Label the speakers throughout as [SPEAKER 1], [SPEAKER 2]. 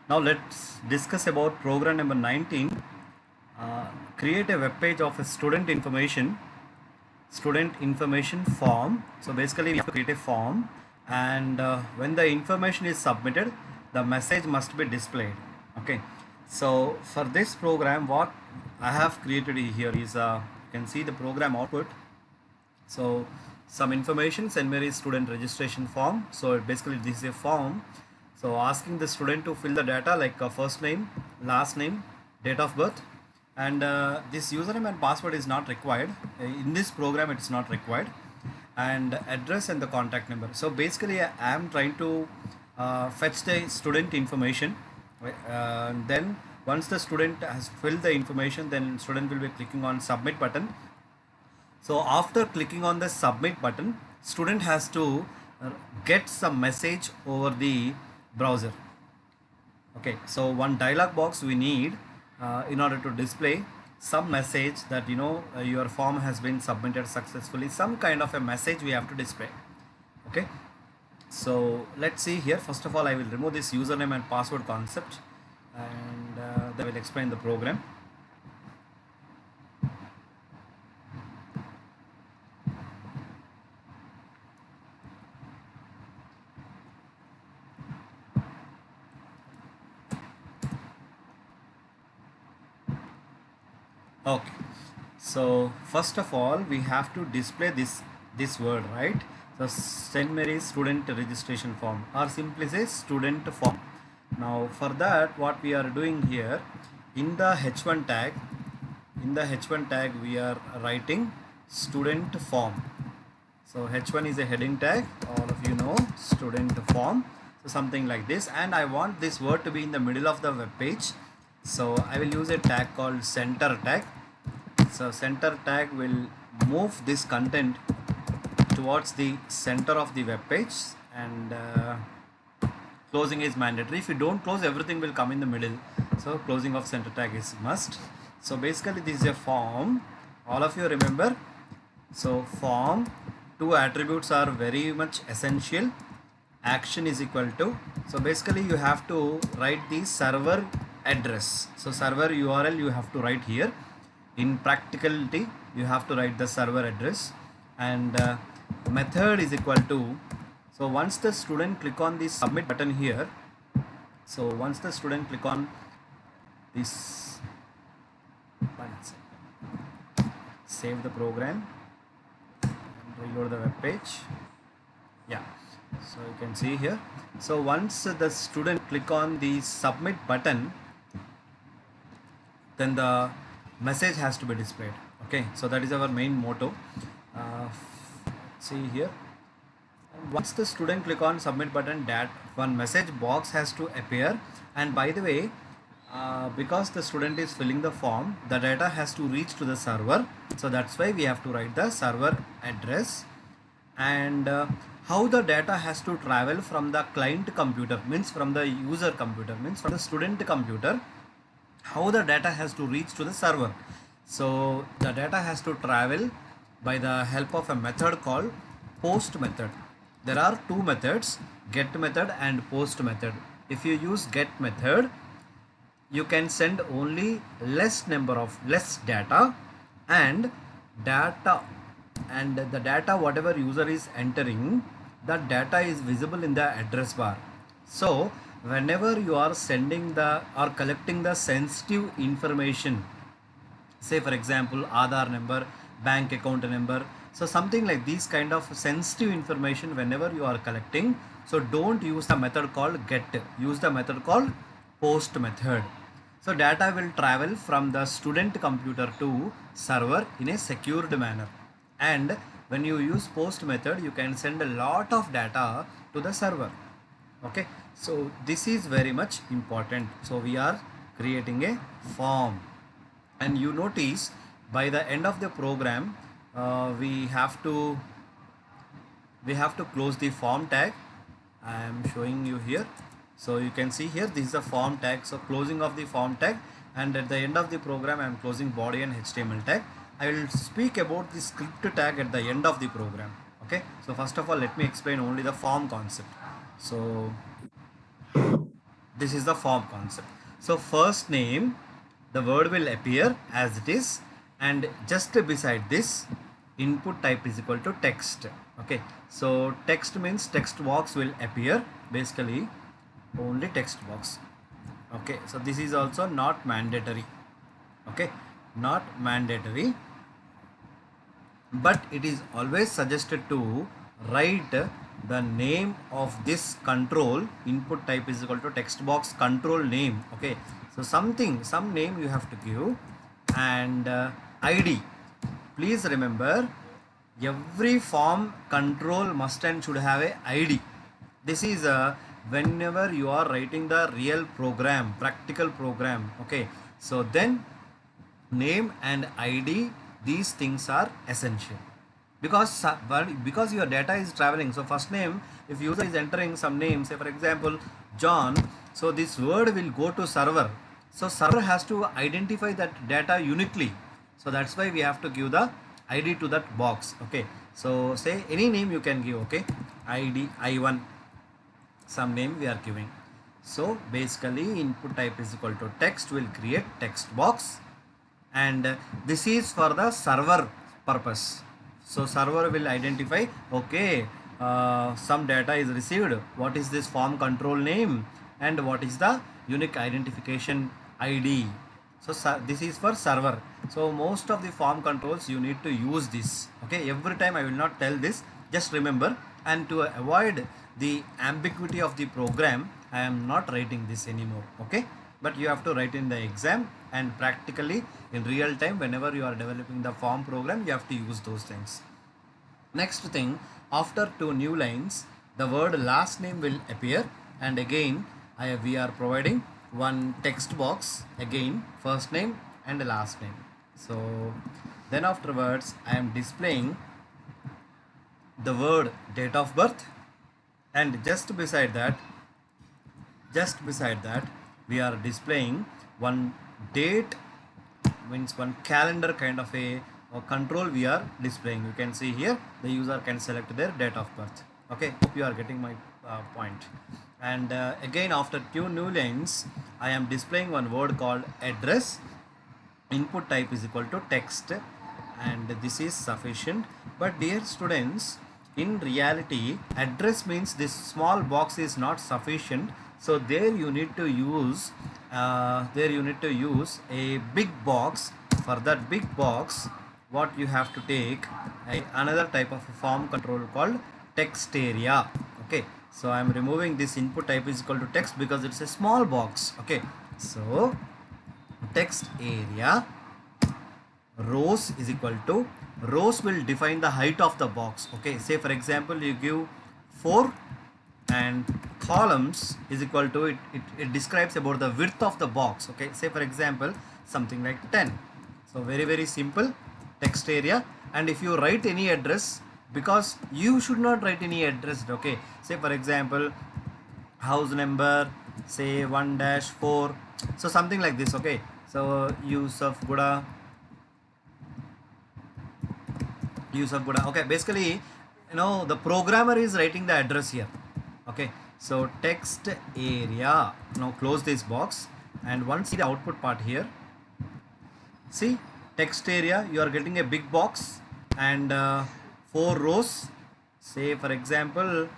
[SPEAKER 1] Now let's discuss about program number 19. Create a web page of a student information form. So basically we have to create a form, and when the information is submitted, the message must be displayed. Okay, so for this program what I have created here is you can see the program output. So some information, St. Mary's student registration form. So basically this is a form, so asking the student to fill the data like first name, last name, date of birth, and this username and password is not required. In this program it is not required, and address and the contact number. So basically I am trying to fetch the student information, and then once the student has filled the information, then student will be clicking on submit button. So after clicking on the submit button, student has to get some message over the browser. Okay, so one dialog box we need in order to display some message that your form has been submitted successfully. Some kind of a message we have to display. Okay, so let's see here. First of all, I will remove this username and password concept, and then I will explain the program. Okay, so first of all we have to display this word, right? So St. Mary's student registration form, or simply say student form. Now for that what we are doing here, in the h1 tag we are writing student form. So h1 is a heading tag, all of you know, student form. So something like this, and I want this word to be in the middle of the web page. So I will use a tag called center tag. So center tag will move this content towards the center of the web page, and closing is mandatory. If you don't close, everything will come in the middle. So closing of center tag is must. So basically this is a form, all of you remember. So form, two attributes are very much essential. Action is equal to, so basically you have to write the server address. So server URL you have to write here. In practicality you have to write the server address, and method is equal to, so once the student click on the submit button here, so once the student click on this, save the program and reload the web page. Yeah, so you can see here, so once the student click on the submit button, then the message has to be displayed. Okay, so that is our main motto. See here, once the student click on submit button, that one message box has to appear. And by the way, because the student is filling the form, the data has to reach to the server, so that's why we have to write the server address. And how the data has to travel from the client computer, means from the user computer, means from the student computer, how the data has to reach to the server. So the data has to travel by the help of a method called post method. There are two methods, get method and post method. If you use get method, you can send only less data, and the data whatever user is entering, that data is visible in the address bar. So whenever you are sending the or collecting the sensitive information, say for example Aadhaar number, bank account number, so something like these kind of sensitive information whenever you are collecting, so don't use the method called get, use the method called post method. So data will travel from the student computer to server in a secured manner, and when you use post method you can send a lot of data to the server. Okay, so this is very much important. So we are creating a form, and you notice by the end of the program we have to close the form tag. I am showing you here, so you can see here this is a form tag. So closing of the form tag, and at the end of the program I am closing body and HTML tag. I will speak about the script tag at the end of the program. Okay, so first of all let me explain only the form concept. So This is the form concept. So first name, the word will appear as it is, and just beside this, input type is equal to text. Okay, so text means text box will appear, basically only text box. Okay, so this is also not mandatory. Okay, not mandatory, but it is always suggested to write the name of this control. Input type is equal to text box control name. Okay, so some name you have to give, and id. Please remember, every form control must and should have a id. This is whenever you are writing the real program, practical program. Okay, so then name and id, these things are essential, because because your data is traveling. So first name, if user is entering some name, say for example John, so this word will go to server, so server has to identify that data uniquely. So that's why we have to give the id to that box. Okay, so say any name you can give. Okay, id I1, some name we are giving. So basically input type is equal to text will create text box, and this is for the server purpose. So server will identify, okay, some data is received, what is this form control name, and what is the unique identification id. So this is for server. So most of the form controls you need to use this. Okay, every time I will not tell this, just remember. And to avoid the ambiguity of the program, I am not writing this anymore. Okay, but you have to write in the exam, and practically in real time whenever you are developing the form program, you have to use those things. Next thing, after two new lines, the word last name will appear, and again we are providing one text box, again first name and last name. So then afterwards I am displaying the word date of birth, and just beside that, we are displaying one date, means one calendar kind of a control we are displaying. You can see here the user can select their date of birth. Okay, hope you are getting my point. And again after two new lines, I am displaying one word called address. Input type is equal to text, and this is sufficient. But dear students, in reality address means this small box is not sufficient. So there you need to use a big box. For that big box, what you have to take another type of form control called text area. Okay, so I am removing this input type is equal to text because it's a small box. Okay, so text area rows is equal to, rows will define the height of the box. Okay, say for example you give 4, and columns is equal to it describes about the width of the box. Okay, say for example something like 10. So very simple, text area. And if you write any address, because you should not write any address. Okay, say for example house number, say 1-4, so something like this. Okay, so Yusuf Buddha. Okay, basically the programmer is writing the address here. Okay, so text area, now close this box, and once see the output part here, see text area, you are getting a big box, and 4 rows, say for example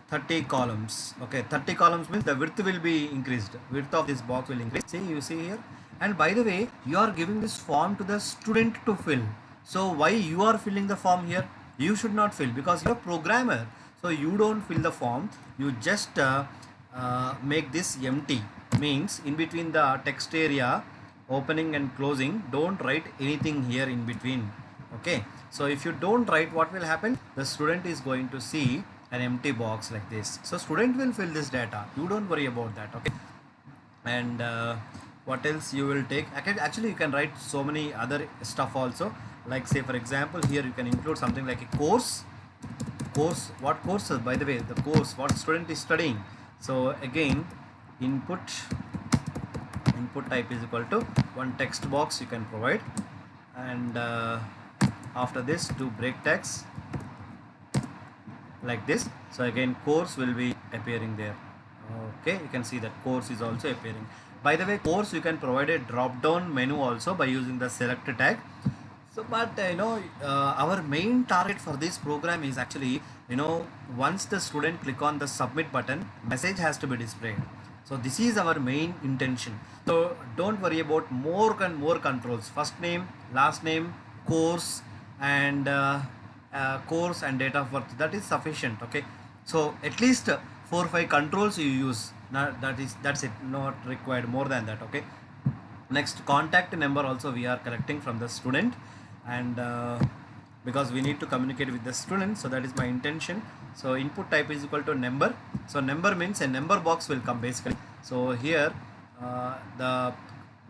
[SPEAKER 1] 30 columns. Okay, 30 columns means the width will be increased, width of this box will increase. See, you see here. And by the way, you are giving this form to the student to fill. So why you are filling the form here? You should not fill, because you are a programmer. So you don't fill the form, you just make this empty. Means in between the text area opening and closing, don't write anything here in between. Okay, so if you don't write, what will happen? The student is going to see an empty box like this. So student will fill this data, you don't worry about that. Okay, and what else you will take? Actually you can write so many other stuff also, like say for example here you can include something like a course. What courses, by the way, the course what student is studying. So again input type is equal to one text box you can provide, and after this two break tags like this. So again course will be appearing there. Okay, you can see that course is also appearing. By the way, course you can provide a drop down menu also by using the select tag. So but our main target for this program is actually, once the student click on the submit button, message has to be displayed. So this is our main intention. So don't worry about more and more controls: first name, last name, course, and course and date of birth. That is sufficient. Okay, so at least 4 or 5 controls you use. Not, that's it, not required more than that. Okay, next, contact number also we are collecting from the student, and because we need to communicate with the student, so that is my intention. So input type is equal to number. So number means a number box will come basically. So here the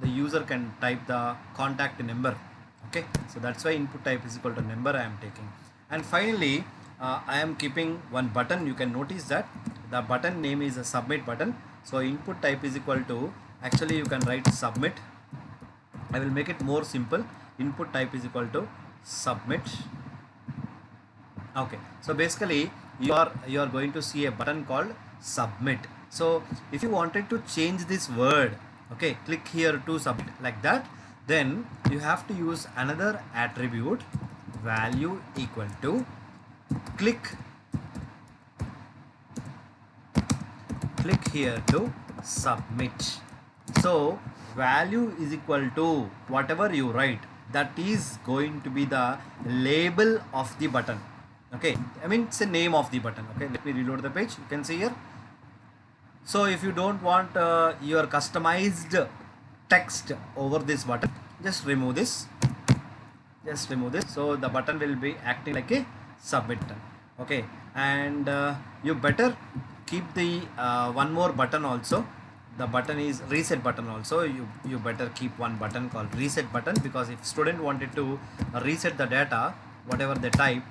[SPEAKER 1] user can type the contact number. Okay, so that's why input type is equal to number I am taking. And finally, I am keeping one button. You can notice that the button name is a submit button. So input type is equal to, actually you can write submit. I will make it more simple. Input type is equal to submit. Okay, so basically you are going to see a button called submit. So if you wanted to change this word, okay, click here to submit, like that. Then you have to use another attribute, value equal to click here to submit. So value is equal to whatever you write, that is going to be the label of the button. Okay, I mean it's the name of the button. Okay, let me reload the page. You can see here. So if you don't want your customized text over this button, just remove this. So the button will be acting like a submit button. Okay, and you better keep the one more button also. The button is reset button also. You better keep one button called reset button, because if student wanted to reset the data, whatever they type,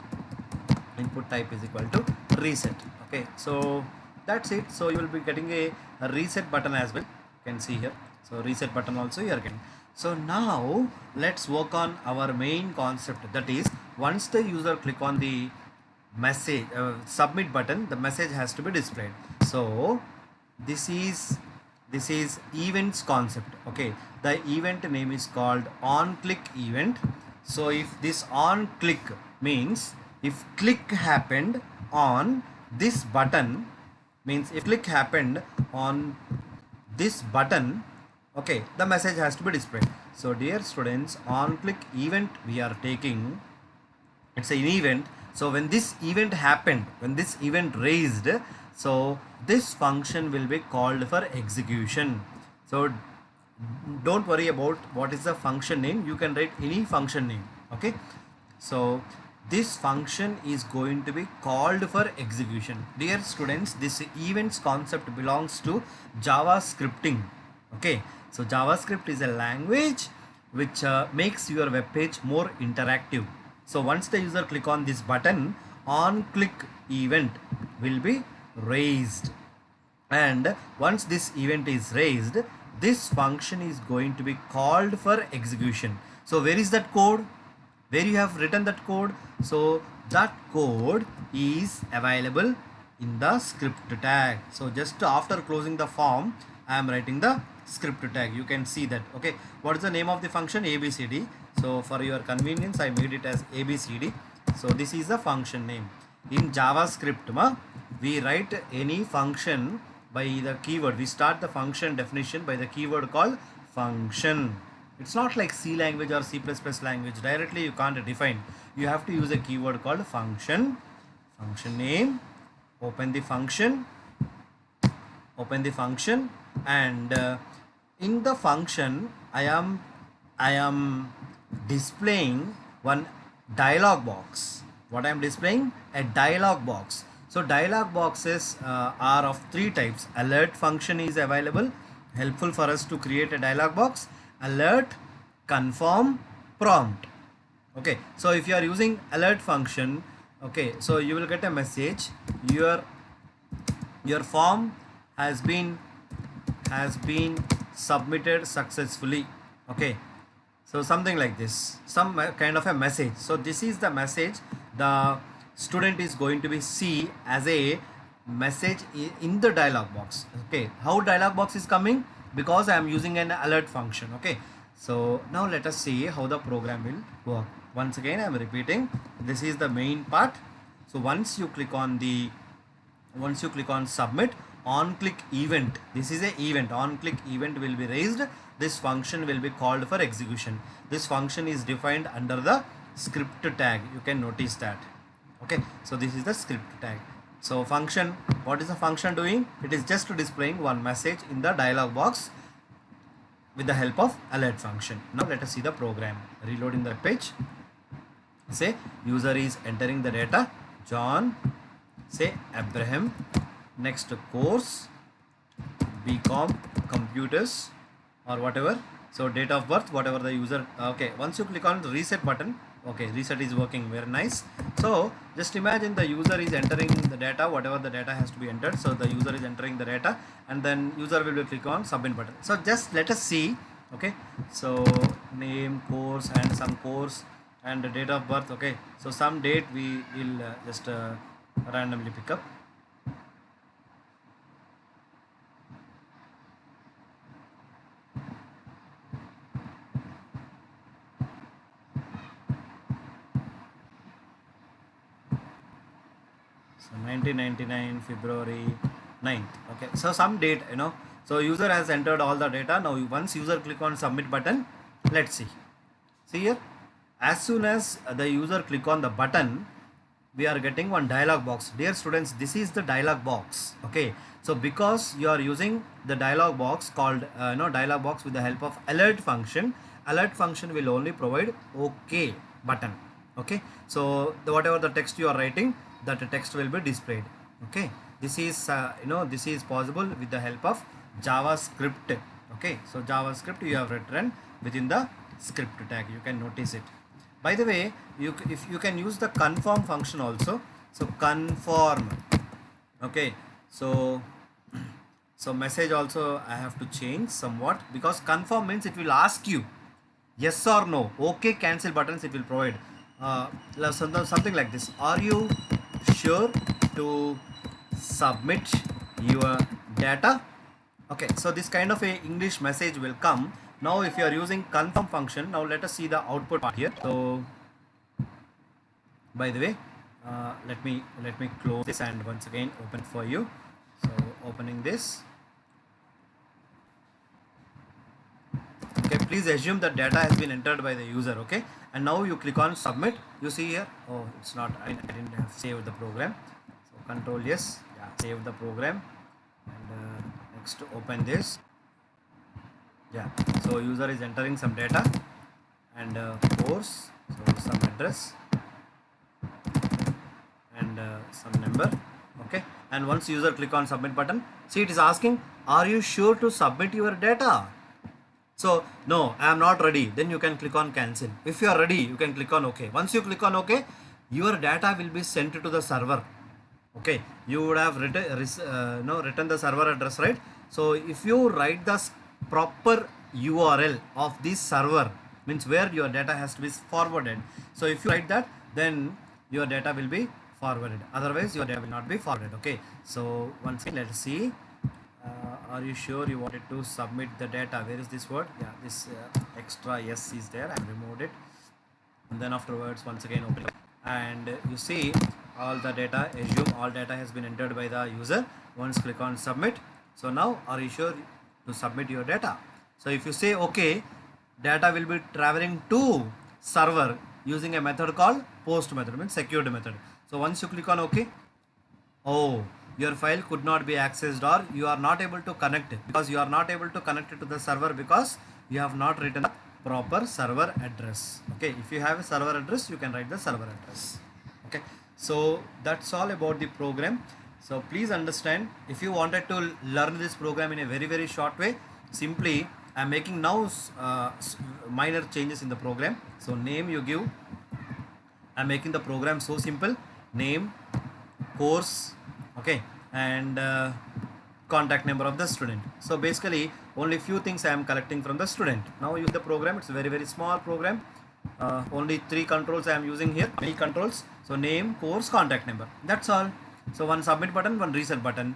[SPEAKER 1] input type is equal to reset. Okay, so that's it. So you will be getting a reset button as well. You can see here. So reset button also you are getting. So now let's work on our main concept, that is, once the user click on the message submit button, the message has to be displayed. So this is events concept. Okay, the event name is called on click event. So if this on click means if click happened on this button, means if click happened on this button, okay, the message has to be displayed. So dear students, on click event we are taking, it's an event. So when this event happened, when this event raised, so this function will be called for execution. So don't worry about what is the function name, you can write any function name. Okay, so this function is going to be called for execution. Dear students, this events concept belongs to JavaScripting. Okay, so JavaScript is a language which makes your web page more interactive. So once the user click on this button, on click event will be raised, and once this event is raised, this function is going to be called for execution. So where is that code, where you have written that code? So that code is available in the script tag. So just after closing the form, I am writing the script tag. You can see that. Okay, what is the name of the function? ABCD. So for your convenience, I made it as ABCD. So this is the function name. In JavaScript, we write any function by the keyword. We start the function definition by the keyword called function. It's not like C language or C++ language. Directly you can't define. You have to use a keyword called function. Function name. Open the function. And in the function I am displaying one dialog box. What I am displaying? A dialog box. So dialog boxes are of 3 types. Alert function is available, helpful for us to create a dialog box. Alert, confirm, prompt. Okay, so if you are using alert function, okay, so you will get a message, your form has been submitted successfully. Okay, so something like this, some kind of a message. So this is the message the student is going to be see as a message in the dialog box. Okay, how dialog box is coming? Because I am using an alert function. Okay, so now let us see how the program will work. Once again I am repeating, this is the main part. So once you click on submit, on click event, this is a event, on click event will be raised. This function will be called for execution. This function is defined under the script tag, you can notice that. Okay, so this is the script tag. So function, what is the function doing? It is just displaying one message in the dialog box with the help of alert function. Now let us see the program. Reloading the page. Say user is entering the data, John, say Abraham, next course, BCom, computers or whatever. So date of birth, whatever the user. Okay, once you click on the reset button, okay, reset is working, very nice. So just imagine the user is entering the data, whatever the data has to be entered. So the user is entering the data and then user will be click on submit button. So just let us see. Okay, so name, course and some course and the date of birth. Okay, so some date we will just randomly pick up. So 1999 February 9th. Okay, so some date, so user has entered all the data. Now once user click on submit button, let's see here, as soon as the user click on the button, we are getting one dialog box. Dear students, this is the dialog box. Okay, so because you are using the dialog box called dialog box with the help of alert function will only provide okay button. Okay, so whatever the text you are writing, that text will be displayed. Okay, this is this is possible with the help of JavaScript. Okay, so JavaScript you have written within the script tag, you can notice it. By the way, if you can use the conform function also. So conform. Okay, so message also I have to change somewhat, because conform means it will ask you yes or no. Okay, cancel buttons it will provide. Something like this: are you sure to submit your data? Okay, so this kind of a English message will come. Now if you are using confirm function, now let us see the output part here. So by the way, let me close this and once again open for you. So opening this. Okay, please assume that data has been entered by the user. Okay, and now you click on submit. You see here, oh, it's not, I didn't have saved the program. So control yes, yeah, save the program, and next open this. Yeah, so user is entering some data and course, so some address and some number. Okay, and once user click on submit button, see it is asking, are you sure to submit your data? So no, I am not ready. Then you can click on cancel. If you are ready, you can click on OK. Once you click on OK, your data will be sent to the server. Okay, you would have written the server address, right? So if you write the proper URL of this server, means where your data has to be forwarded. So if you write that, then your data will be forwarded. Otherwise, your data will not be forwarded. Okay, so once again, let's see. Are you sure you wanted to submit the data? Where is this word? Yeah, this extra yes is there. I removed it. And then afterwards, once again open it. And you see all the data, assume all data has been entered by the user. Once click on submit. So now, are you sure to submit your data? So if you say okay, data will be traveling to server using a method called post method, means secured method. So once you click on OK, oh, your file could not be accessed, or you are not able to connect it, because you are not able to connect it to the server because you have not written the proper server address. Okay, if you have a server address, you can write the server address. Okay, so that's all about the program. So please understand, if you wanted to learn this program in a very short way, simply I am making now minor changes in the program. So name you give, I am making the program so simple: name, course, okay, and contact number of the student. So basically only few things I am collecting from the student. Now use the program, it's a very small program. Only 3 controls I am using here, many controls. So name, course, contact number, that's all. So one submit button, one reset button.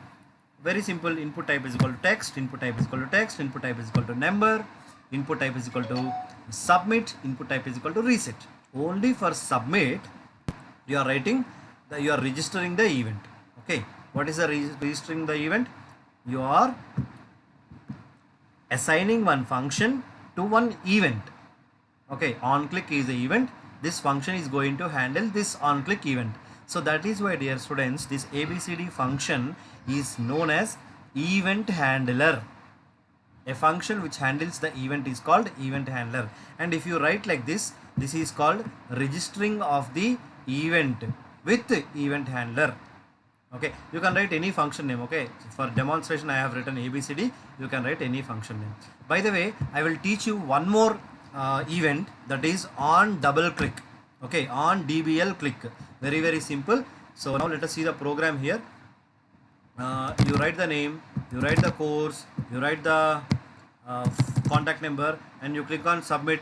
[SPEAKER 1] Very simple. Input type is equal to text, input type is equal to text, input type is equal to number, input type is equal to submit, input type is equal to reset. Only for submit you are writing you are registering the event. Okay, what is the registering the event? You are assigning one function to one event. Okay, on click is the event. This function is going to handle this on click event. So that is why, dear students, this ABCD function is known as event handler. A function which handles the event is called event handler. And if you write like this is called registering of the event with event handler. Okay, you can write any function name. Okay, for demonstration I have written ABCD. You can write any function name. By the way, I will teach you one more event, that is on double click. Okay, on DBL click. Very simple. So now let us see the program here. You write the name, you write the course, you write the contact number, and you click on submit.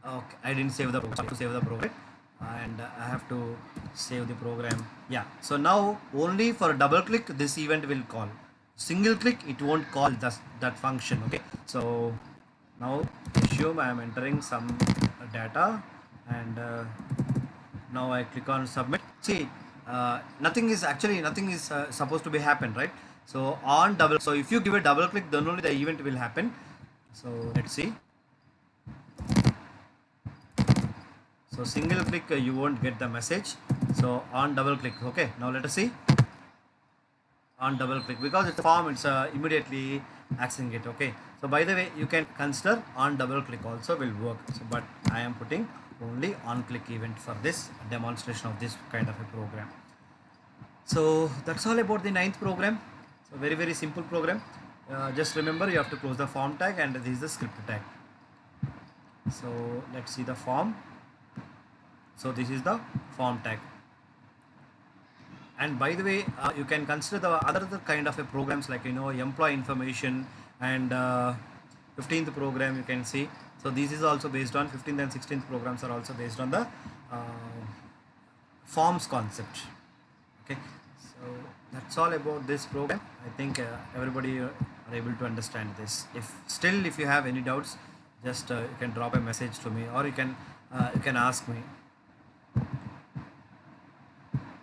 [SPEAKER 1] Okay, I didn't save the program. To save the program, and I have to save the program. Yeah, so now only for double click this event will call. Single click it won't call that function. Okay, so now assume I am entering some data, and now I click on submit. See, nothing is supposed to be happen, right? So on double, so if you give a double click, then only the event will happen. So let's see. So single click you won't get the message. So on double click. Okay, now let us see. On double click, because it's a form, it's immediately accessing it. Okay, so by the way, you can consider on double click also will work. So but I am putting only on click event for this demonstration of this kind of a program. So that's all about the ninth program. So very simple program. Just remember, you have to close the form tag, and this is the script tag. So let's see the form. So this is the form tag. And by the way, you can consider the other kind of a programs, like employee information, and 15th program you can see. So this is also based on 15th and 16th programs are also based on the forms concept. Okay, so that's all about this program. I think everybody are able to understand this. If you have any doubts, just you can drop a message to me, or you can ask me.